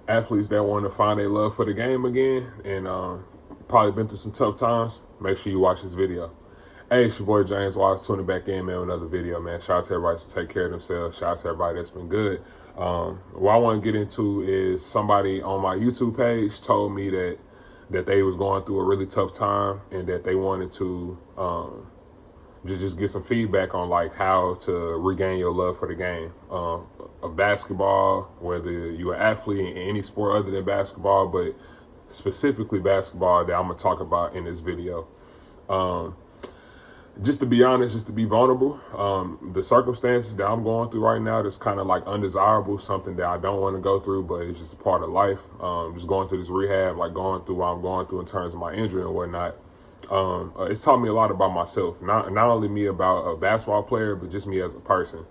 athletes that want to find their love for the game again and probably been through some tough times, make sure you watch this video. Hey, it's your boy James Wise tuning back in, man, with another video, man. Shout out to everybody to take care of themselves. Shout out to everybody that's been good. What I want to get into is somebody on my YouTube page told me that they was going through a really tough time and that they wanted to just get some feedback on like how to regain your love for the game of basketball, whether you're an athlete in any sport other than basketball, but specifically basketball that I'm gonna talk about in this video. Just to be honest, just to be vulnerable, the circumstances that I'm going through right now, that's kind of like undesirable, something that I don't want to go through, but it's just a part of life. Just going through this rehab, like going through what I'm going through in terms of my injury and whatnot. It's taught me a lot about myself, not only me about a basketball player, but just me as a person,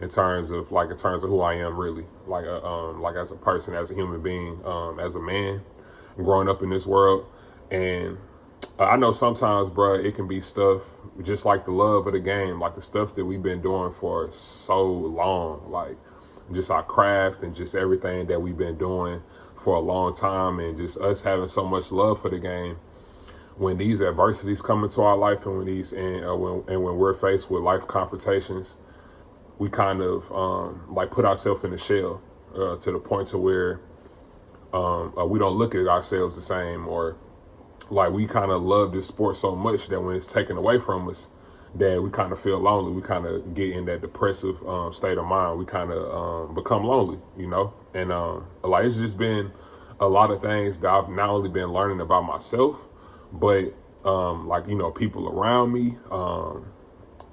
in terms of who I am really, like as a person, as a human being, as a man, growing up in this world. And I know sometimes, bro, it can be stuff just like the love of the game, like the stuff that we've been doing for so long, like just our craft and just everything that we've been doing for a long time, and just us having so much love for the game. When these adversities come into our life, and when we're faced with life confrontations, we kind of like put ourselves in a shell to the point to where we don't look at ourselves the same, or like we kind of love this sport so much that when it's taken away from us, that we kind of feel lonely. We kind of get in that depressive state of mind. We kind of become lonely, you know? And like it's just been a lot of things that I've not only been learning about myself, but like, you know, people around me,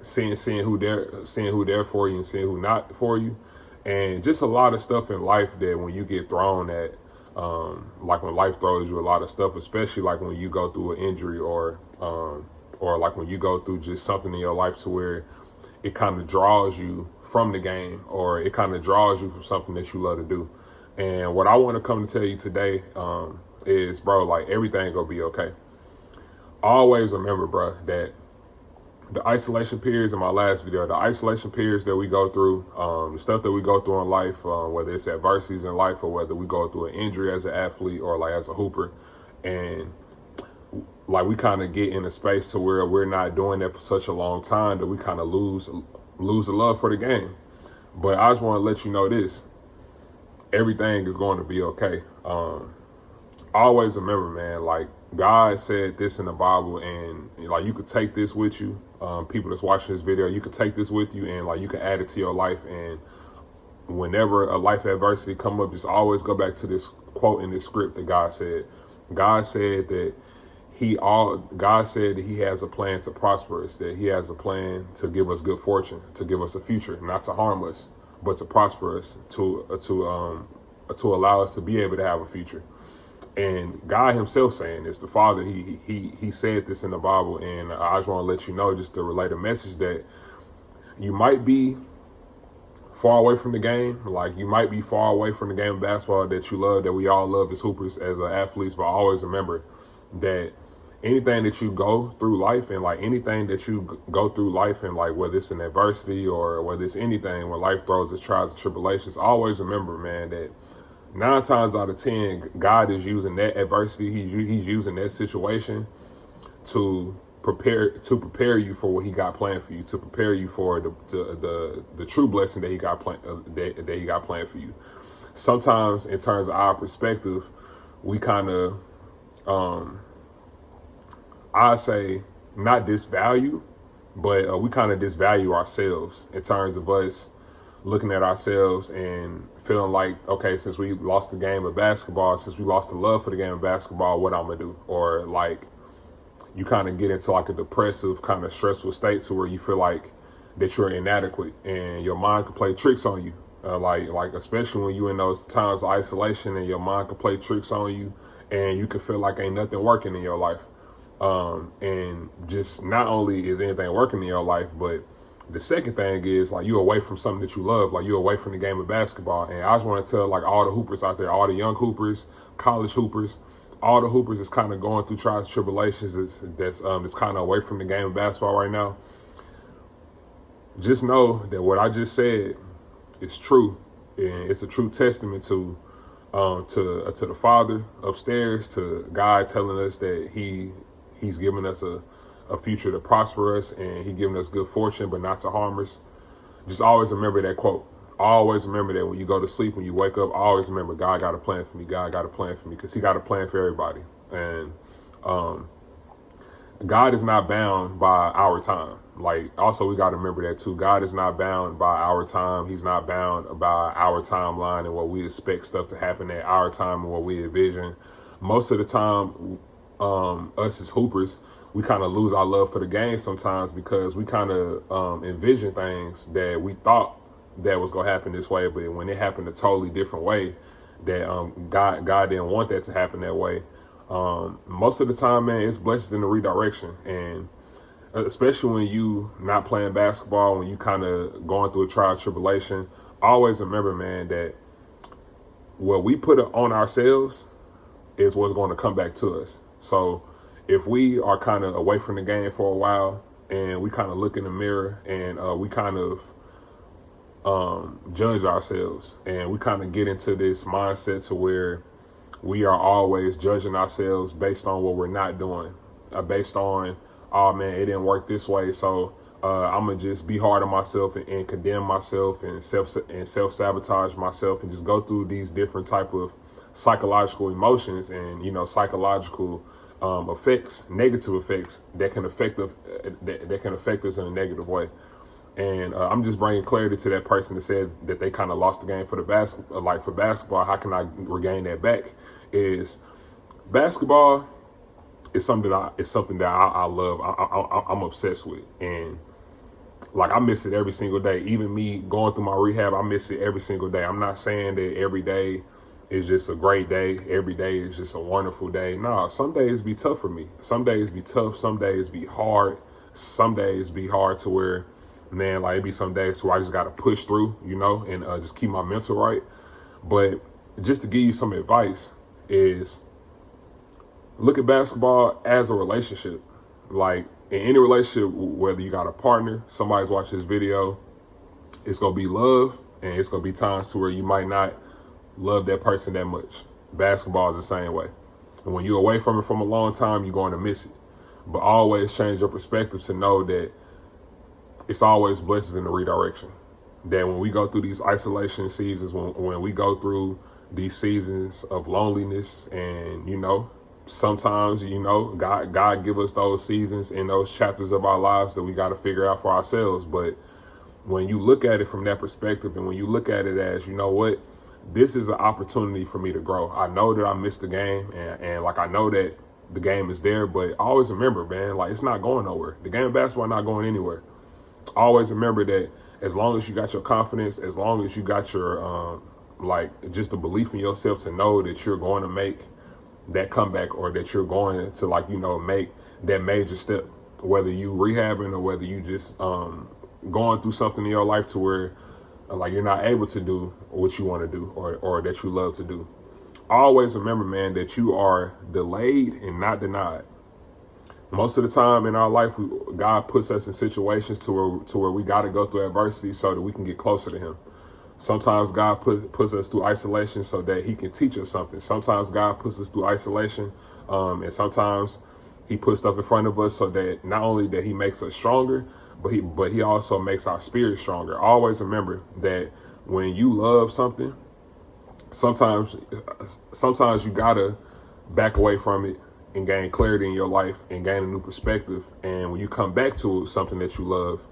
seeing who they're for you and seeing who not for you. And just a lot of stuff in life that when you get thrown at, like when life throws you a lot of stuff, especially like when you go through an injury or like when you go through just something in your life to where it kind of draws you from the game, or it kind of draws you from something that you love to do. And what I want to come to tell you today is, bro, like everything gonna be okay. Always remember, bro, that the isolation periods in my last video, the isolation periods that we go through, the stuff that we go through in life, whether it's adversities in life or whether we go through an injury as an athlete or like as a hooper, and like we kind of get in a space to where we're not doing that for such a long time that we kind of lose the love for the game. But I just want to let you know this: everything is going to be okay. Always remember, man, like God said this in the Bible, and like you could take this with you. People that's watching this video, you could take this with you, and like you can add it to your life. And whenever a life adversity come up, just always go back to this quote in this script that God said. God said that He has a plan to prosper us, that He has a plan to give us good fortune, to give us a future, not to harm us, but to prosper us, to allow us to be able to have a future. And God Himself saying this, the Father, He said this in the Bible. And I just want to let you know, just to relay a message, that you might be far away from the game. Like you might be far away from the game of basketball that you love, that we all love as hoopers, as athletes. But always remember that anything that you go through life, and like anything that you go through life, and like whether it's an adversity or whether it's anything, when life throws its trials and tribulations, always remember, man, that 9 times out of 10, God is using that adversity. He's using that situation to prepare you for what He got planned for you, to prepare you for the true blessing that He got planned for you. Sometimes, in terms of our perspective, we kind of, I say, not disvalue, but we kind of disvalue ourselves in terms of us looking at ourselves and feeling like, okay, since we lost the game of basketball, since we lost the love for the game of basketball, what I'm gonna do? Or like you kind of get into like a depressive, kind of stressful state to where you feel like that you're inadequate, and your mind can play tricks on you. Like especially when you in those times of isolation, and your mind can play tricks on you, and you can feel like ain't nothing working in your life. And just not only is anything working in your life, but the second thing is like you're away from something that you love, like you're away from the game of basketball. And I just want to tell like all the hoopers out there, all the young hoopers, college hoopers, all the hoopers that's kind of going through trials and tribulations, that's kind of away from the game of basketball right now. Just know that what I just said is true, and it's a true testament to to the Father upstairs, to God telling us that He's given us a future to prosper us, and He giving us good fortune, but not to harm us. Just always remember that quote. Always remember that when you go to sleep, when you wake up, always remember God got a plan for me. God got a plan for me, because He got a plan for everybody. And God is not bound by our time. Like, also, we got to remember that too. God is not bound by our time. He's not bound by our timeline and what we expect stuff to happen at our time and what we envision. Most of the time, us as hoopers, we kind of lose our love for the game sometimes, because we kind of envision things that we thought that was going to happen this way, but when it happened a totally different way, that God didn't want that to happen that way. Most of the time, man, it's blessings in the redirection. And especially when you not playing basketball, when you kind of going through a trial tribulation, always remember, man, that what we put on ourselves is what's going to come back to us. So if we are kind of away from the game for a while, and we kind of look in the mirror, and we kind of judge ourselves, and we kind of get into this mindset to where we are always judging ourselves based on what we're not doing, based on, oh man, it didn't work this way, so I'm gonna just be hard on myself and condemn myself and self-sabotage myself, and just go through these different type of psychological emotions and, you know, psychological effects, negative effects that can affect us in a negative way. And I'm just bringing clarity to that person that said that they kind of lost the game for for basketball. How can I regain that back? Is basketball is something that I love. I'm obsessed with, and like, I miss it every single day. Even me going through my rehab, I miss it every single day. I'm not saying that every day is just a great day. Every day is just a wonderful day. No, some days be tough for me. Some days be tough. Some days be hard. Some days be hard to where, man, like, it be some days where I just got to push through, you know, and just keep my mental right. But just to give you some advice is, look at basketball as a relationship. Like, in any relationship, whether you got a partner, somebody's watching this video, it's going to be love, and it's going to be times to where you might not love that person that much. Basketball is the same way. And when you're away from it from a long time, you're going to miss it. But always change your perspective to know that it's always blessings in the redirection. That when we go through these isolation seasons, when we go through these seasons of loneliness, and, you know, sometimes, you know, God give us those seasons in those chapters of our lives that we got to figure out for ourselves. But when you look at it from that perspective, and when you look at it as, you know what, this is an opportunity for me to grow. I know that I missed the game, and like, I know that the game is there, but always remember, man, like, it's not going nowhere. The game of basketball not going anywhere. Always remember that as long as you got your confidence, as long as you got your like, just the belief in yourself to know that you're going to make that comeback, or that you're going to, like, you know, make that major step, whether you rehabbing or whether you just going through something in your life to where like you're not able to do what you want to do, or that you love to do. Always remember, man, that you are delayed and not denied. Most of the time in our life, God puts us in situations to where we got to go through adversity so that we can get closer to Him. Sometimes God puts us through isolation so that He can teach us something. Sometimes God puts us through isolation, and sometimes He puts stuff in front of us so that not only that He makes us stronger, but he also makes our spirit stronger. Always remember that when you love something, sometimes you gotta back away from it and gain clarity in your life and gain a new perspective. And when you come back to something that you love,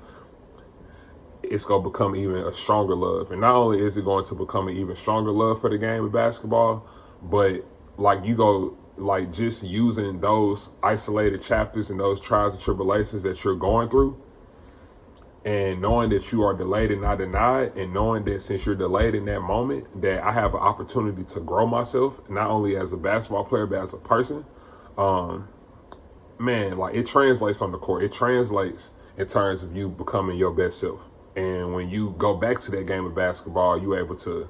it's going to become even a stronger love. And not only is it going to become an even stronger love for the game of basketball, but like, you go, like, just using those isolated chapters and those trials and tribulations that you're going through, and knowing that you are delayed and not denied, and knowing that since you're delayed in that moment, that I have an opportunity to grow myself, not only as a basketball player, but as a person. Man, like, it translates on the court. It translates in terms of you becoming your best self. And when you go back to that game of basketball, you're able to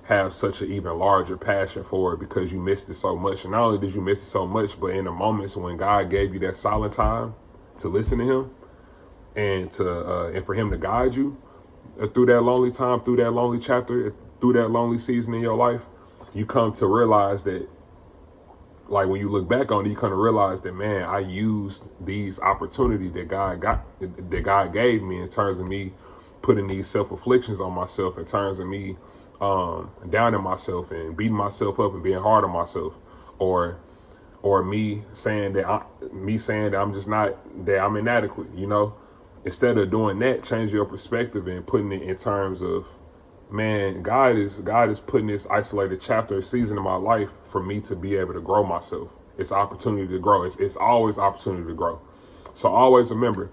have such an even larger passion for it because you missed it so much. And not only did you miss it so much, but in the moments when God gave you that silent time to listen to Him, and for Him to guide you through that lonely time, through that lonely chapter, through that lonely season in your life, you come to realize that, like, when you look back on it, you kind of realize that, man, I used these opportunities that God gave me, in terms of me putting these self-afflictions on myself, in terms of me downing myself and beating myself up and being hard on myself, or me saying that I'm just not, that I'm inadequate, Instead of doing that, change your perspective and putting it in terms of, man, God is putting this isolated chapter, season in my life for me to be able to grow myself. It's opportunity to grow. It's always opportunity to grow. So always remember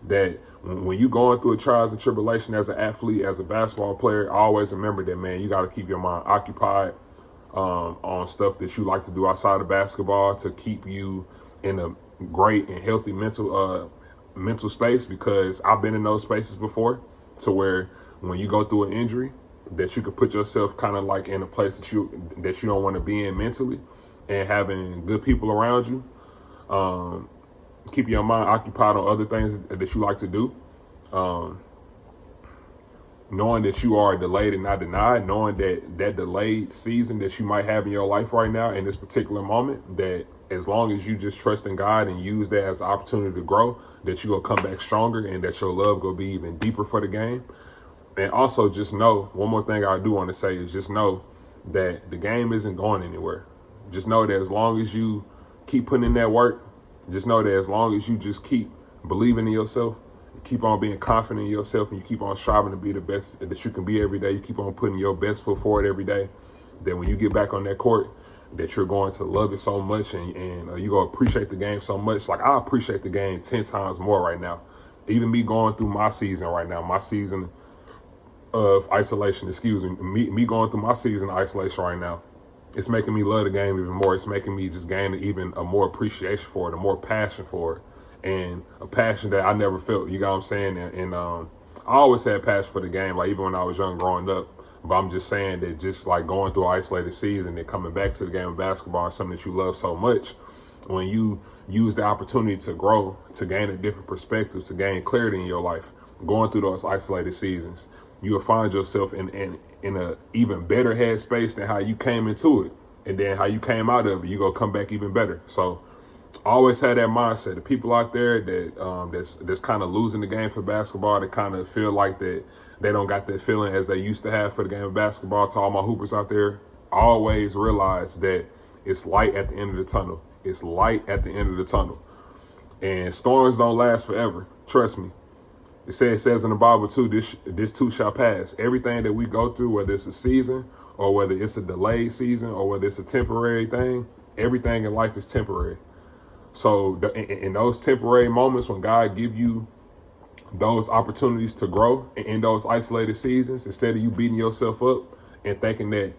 that when you going through a trials and tribulation as an athlete, as a basketball player, always remember that, man, you got to keep your mind occupied on stuff that you like to do outside of basketball, to keep you in a great and healthy mental space, because I've been in those spaces before, to where when you go through an injury, that you could put yourself kind of like in a place that you don't want to be in mentally, and having good people around you, keep your mind occupied on other things that you like to do, knowing that you are delayed and not denied, knowing that delayed season that you might have in your life right now, in this particular moment, that as long as you just trust in God and use that as an opportunity to grow, that you will come back stronger, and that your love will be even deeper for the game. And also just know, one more thing I do want to say is, just know that the game isn't going anywhere. Just know that as long as you keep putting in that work, just know that as long as you just keep believing in yourself, you keep on being confident in yourself, and you keep on striving to be the best that you can be every day, you keep on putting your best foot forward every day, that when you get back on that court, that you're going to love it so much, and you're going to appreciate the game so much. Like, I appreciate the game 10 times more right now. Even me going through my season right now, my season of isolation, me going through my season of isolation right now, it's making me love the game even more. It's making me just gain even a more appreciation for it, a more passion for it, and a passion that I never felt. You got what I'm saying? And I always had passion for the game, like even when I was young growing up. But I'm just saying that, just like going through an isolated season and coming back to the game of basketball, is something that you love so much. When you use the opportunity to grow, to gain a different perspective, to gain clarity in your life, going through those isolated seasons, you will find yourself in a even better headspace than how you came into it, and then how you came out of it. You gonna come back even better. So always have that mindset. The people out there that that's kind of losing the game for basketball, that kind of feel like that they don't got that feeling as they used to have for the game of basketball. To all my hoopers out there, always realize that it's light at the end of the tunnel. It's light at the end of the tunnel, and storms don't last forever. Trust me. It says in the Bible too, this too shall pass. Everything that we go through, whether it's a season or whether it's a delayed season or whether it's a temporary thing, everything in life is temporary. So in those temporary moments, when God give you those opportunities to grow in those isolated seasons, instead of you beating yourself up and thinking that,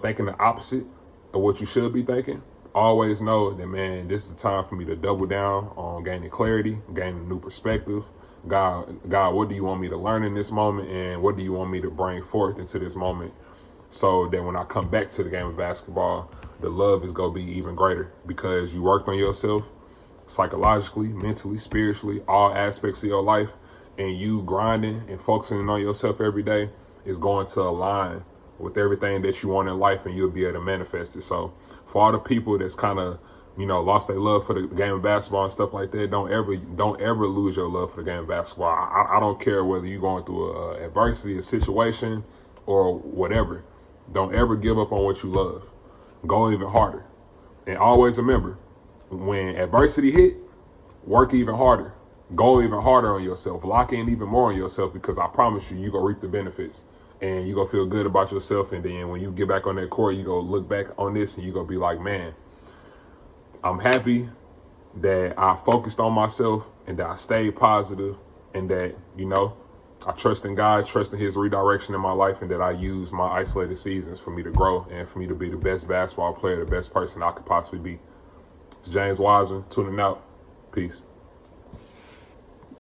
thinking the opposite of what you should be thinking, always know that, man, this is the time for me to double down on gaining clarity, gaining a new perspective. God, what do you want me to learn in this moment, and what do you want me to bring forth into this moment, so that when I come back to the game of basketball, the love is going to be even greater, because you worked on yourself psychologically, mentally, spiritually, all aspects of your life, and you grinding and focusing on yourself every day is going to align with everything that you want in life, and you'll be able to manifest it. So for all the people that's kind of lost their love for the game of basketball and stuff like that, don't ever lose your love for the game of basketball. I don't care whether you're going through a adversity, a situation, or whatever. Don't ever give up on what you love. Go even harder. And always remember, when adversity hit, work even harder. Go even harder on yourself. Lock in even more on yourself, because I promise you're going to reap the benefits. And you're going to feel good about yourself. And then when you get back on that court, you're going to look back on this and you're going to be like, man, I'm happy that I focused on myself and that I stayed positive, and that, I trust in God, trust in his redirection in my life, and that I use my isolated seasons for me to grow and for me to be the best basketball player, the best person I could possibly be. It's James Wiseman tuning out. Peace.